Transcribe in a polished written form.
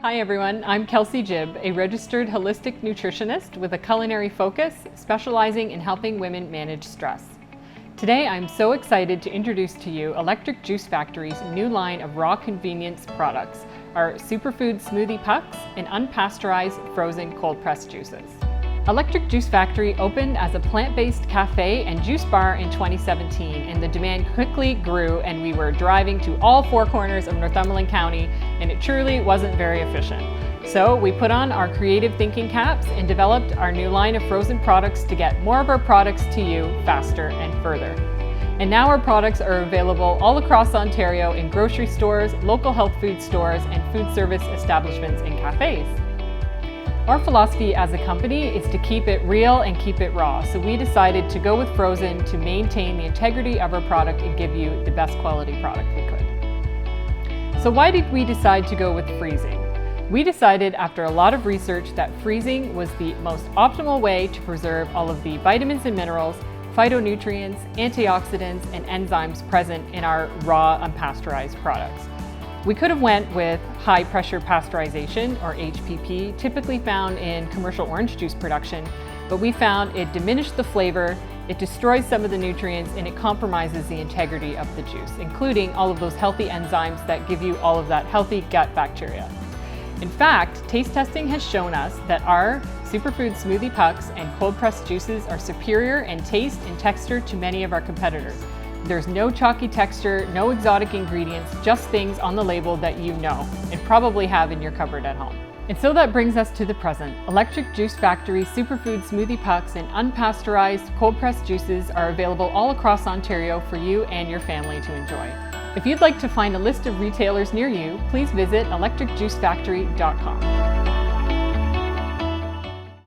Hi everyone, I'm Kelsey Jibb, a registered holistic nutritionist with a culinary focus, specializing in helping women manage stress. Today I'm so excited to introduce to you Electric Juice Factory's new line of raw convenience products, our superfood smoothie pucks and unpasteurized frozen cold-pressed juices. Electric Juice Factory opened as a plant-based cafe and juice bar in 2017, and the demand quickly grew, and we were driving to all four corners of Northumberland County, and it truly wasn't very efficient. So we put on our creative thinking caps and developed our new line of frozen products to get more of our products to you faster and further. And now our products are available all across Ontario in grocery stores, local health food stores, and food service establishments and cafes. Our philosophy as a company is to keep it real and keep it raw, so we decided to go with frozen to maintain the integrity of our product and give you the best quality product we could. So why did we decide to go with freezing? We decided after a lot of research that freezing was the most optimal way to preserve all of the vitamins and minerals, phytonutrients, antioxidants, and enzymes present in our raw unpasteurized products. We could have went with high pressure pasteurization, or HPP, typically found in commercial orange juice production, but we found it diminished the flavor, it destroys some of the nutrients, and it compromises the integrity of the juice, including all of those healthy enzymes that give you all of that healthy gut bacteria. In fact, taste testing has shown us that our superfood smoothie pucks and cold pressed juices are superior in taste and texture to many of our competitors. There's no chalky texture, no exotic ingredients, just things on the label that you know and probably have in your cupboard at home. And so that brings us to the present. Electric Juice Factory superfood smoothie pucks and unpasteurized cold-pressed juices are available all across Ontario for you and your family to enjoy. If you'd like to find a list of retailers near you, please visit electricjuicefactory.com.